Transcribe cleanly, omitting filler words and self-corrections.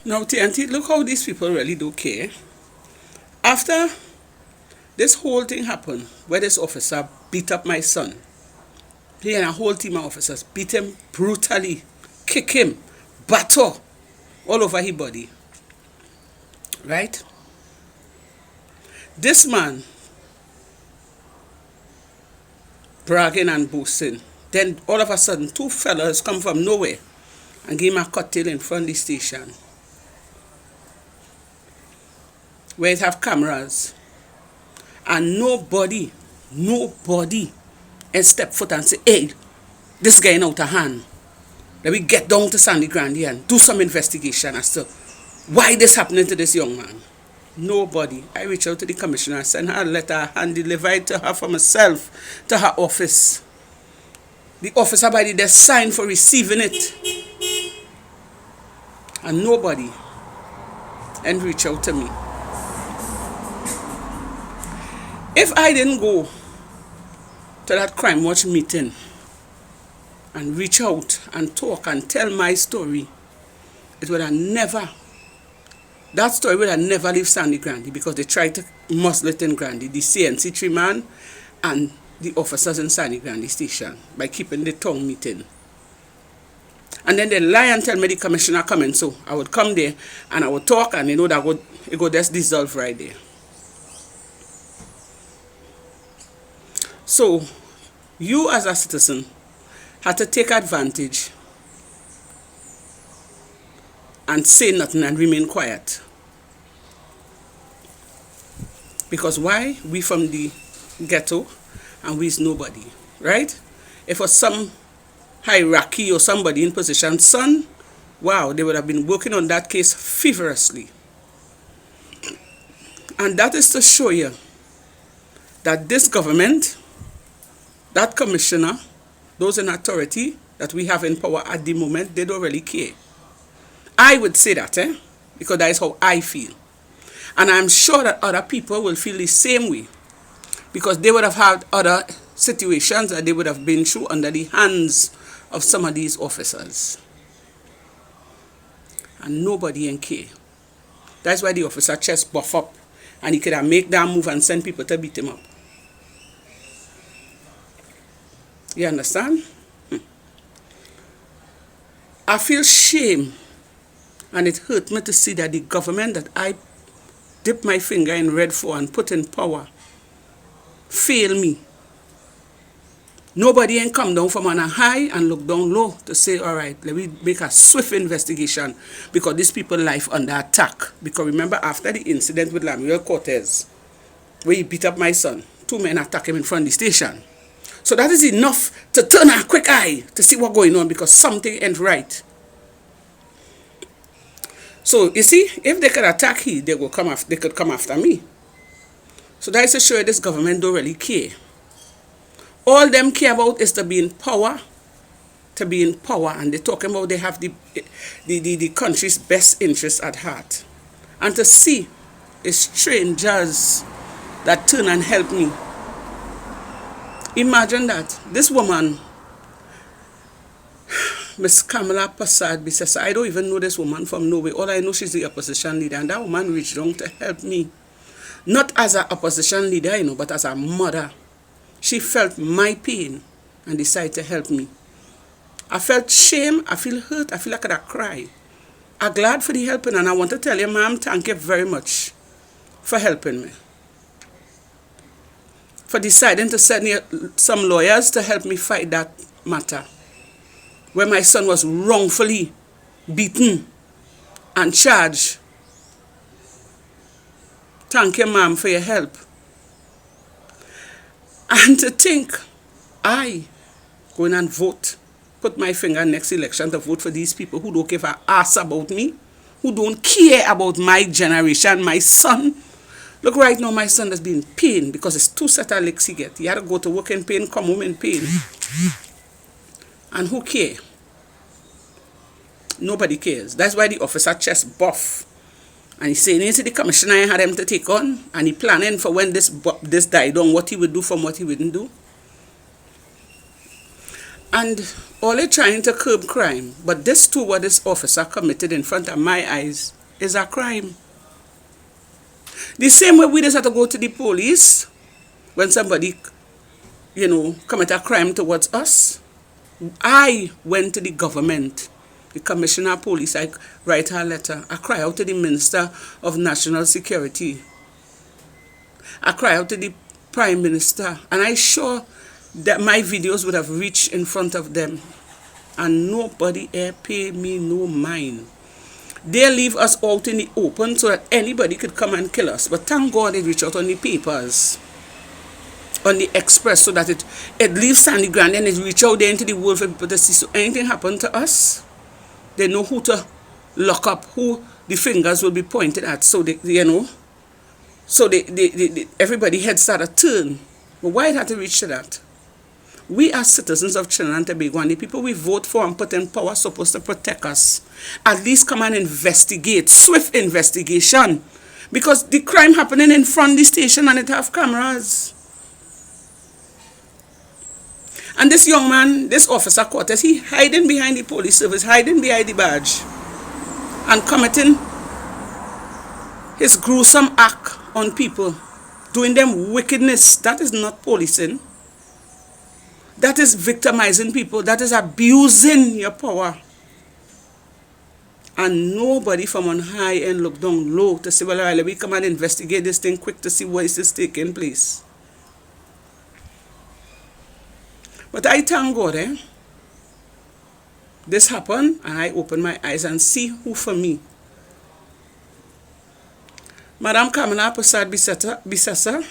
Now, TNT, look how these people really do care. After this whole thing happened, where this officer beat up my son, he and a whole team of officers beat him brutally, kick him, batter all over his body. Right? This man bragging and boasting. Then all of a sudden, two fellas come from nowhere and give him a cocktail in front of the station, where it have cameras. And nobody and step foot and say, hey, this guy out of hand. Let me get down to Sangre Grande and do some investigation as to why this happening to this young man. Nobody. I reached out to the commissioner, sent her a letter, and delivered it to her for myself, to her office. The officer by the desk signed for receiving it. And nobody and reach out to me. If I didn't go to that crime watch meeting and reach out and talk and tell my story, it would have never, that story would have never left Sangre Grande, because they tried to muzzle it in Grande, the CNC3 man and the officers in Sangre Grande station, by keeping the tongue meeting. And then they lie and tell me the commissioner coming, so I would come there and I would talk, and that it would just dissolve right there. So you as a citizen had to take advantage and say nothing and remain quiet. Because why? We from the ghetto and we's nobody, right? If for some hierarchy or somebody in position, son, wow, they would have been working on that case feverishly. And that is to show you that this government, that commissioner, those in authority that we have in power at the moment, they don't really care. I would say that, because that is how I feel. And I'm sure that other people will feel the same way, because they would have had other situations that they would have been through under the hands of some of these officers. And nobody in care. That's why the officer chest buff up, and he could have make that move and send people to beat him up. You understand? I feel shame, and it hurt me to see that the government that I dipped my finger in red for and put in power fail me. Nobody ain't come down from on a high and look down low to say, all right, let me make a swift investigation, because these people's life under attack. Because remember, after the incident with Lemuel Cortez, where he beat up my son, 2 men attacked him in front of the station. So that is enough to turn a quick eye to see what's going on, because something ain't right. So you see, if they could attack he, they could come after me. So that is to show you this government don't really care. All them care about is to be in power, and they're talking about they have the country's best interests at heart. And to see strangers that turn and help me. Imagine that. This woman, Miss Kamala Prasad, says, I don't even know this woman from nowhere. All I know, she's the opposition leader. And that woman reached down to help me. Not as an opposition leader, but as a mother. She felt my pain and decided to help me. I felt shame. I feel hurt. I feel like I could cry. I'm glad for the helping. And I want to tell you, ma'am, thank you very much for helping me. For deciding to send some lawyers to help me fight that matter, where my son was wrongfully beaten and charged. Thank you, ma'am, for your help. And to think, I go in and vote, put my finger next election to vote for these people who don't give a ass about me, who don't care about my generation, my son. Look, right now, my son has been in pain because it's 2 sets of licks he get. He had to go to work in pain, come home in pain. And who care? Nobody cares. That's why the officer chest buff. And he's saying, you see, the commissioner had him to take on, and he planning for when this died on, what he would do from what he wouldn't do. And All they're trying to curb crime, but this too what this officer committed in front of my eyes is a crime. The same way we just have to go to the police when somebody, commit a crime towards us. I went to the government, the commissioner of police. I write her a letter. I cry out to the Minister of National Security. I cry out to the Prime Minister. And I sure that my videos would have reached in front of them. And nobody pay me no mind. They leave us out in the open so that anybody could come and kill us. But thank God they reach out on the papers, on the express, so that it leaves Sangre Grande and it reach out there into the world for people to see. So anything happen to us, they know who to lock up, who the fingers will be pointed at. So everybody head start to turn. But why it had to reach to that? We are citizens of Trinidad and Tobago, and the people we vote for and put in power are supposed to protect us. At least come and investigate, swift investigation. Because the crime happening in front of the station and it have cameras. And this young man, this officer Cortez, he hiding behind the police service, hiding behind the badge, and committing his gruesome act on people, doing them wickedness. That is not policing. That is victimizing people. That is abusing your power. And nobody from on high and look down low to say, well, let me come and investigate this thing quick to see what is taking place. But I thank God, this happened, and I open my eyes and see who for me. Madam Kamala Prasad Bisasa,